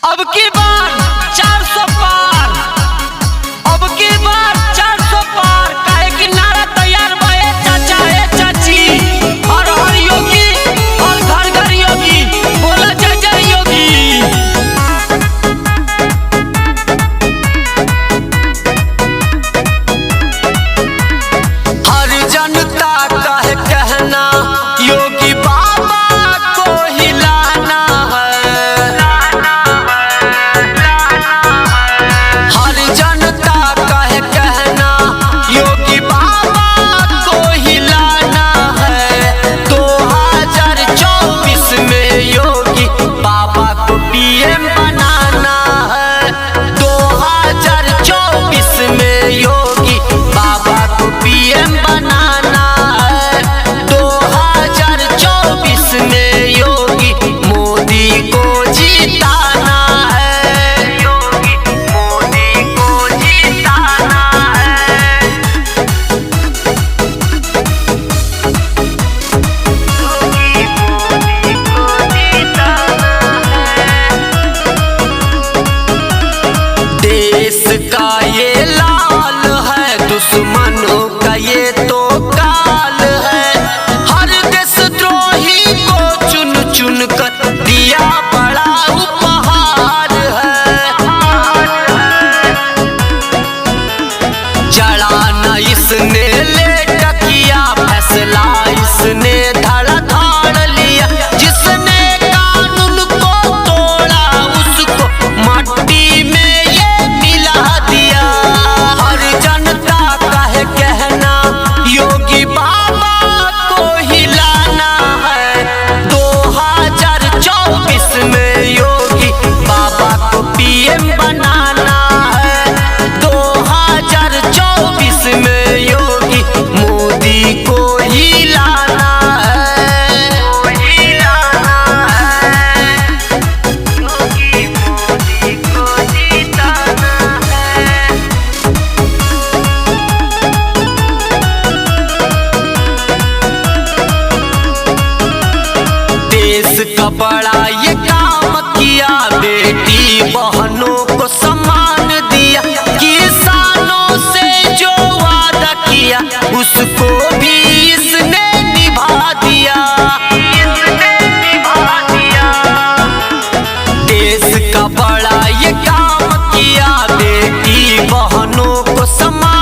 अब की बार 400 पार, अब की बार 400 पार। काहे की नारा तैयार बा ए चाचा ए चाची, हर हर योगी और घर घर योगी, बोला जय जय योगी। हर जनता का है कहना योगी बाबा को हिलाना है। हर जनता का है कहना योगी बाबा को हिलाना है। 2024 में योगी बाबा को पीएम बनाना है। 2024 में योगी बाबा को पीएम बनाना है। 2024 में योगी मोदी को जिताना है। योगी मोदी को जिताना है। योगी मोदी को जिताना है। देश का ये लाल है, दुश्मनों का ये तो काल है। हर देशद्रोही को चुन चुन कर दिया बड़ा उपहार है। जड़ाना इसने लेट किया, फैसला इसने धड़ाधड़ लिया। जिसने कानून को तोड़ा उसको मट्टी में ये मिला दिया। हर जनता का है कहना योगी बाबा को हिलाना है। 2024 में योगी बाबा को पीएम बनाना है। 2024 में योगी मोदी को हिलाना है। हिलाना है। योगी मोदी को जिताना है। देश का बड़ा ये काम किया, बेटी बहनों को सम्मान दिया। किसानों से जो वादा किया उसको भी इसने निभा दिया। इसने निभा दिया। देश का बड़ा ये काम किया, बेटी बहनों को सम्मान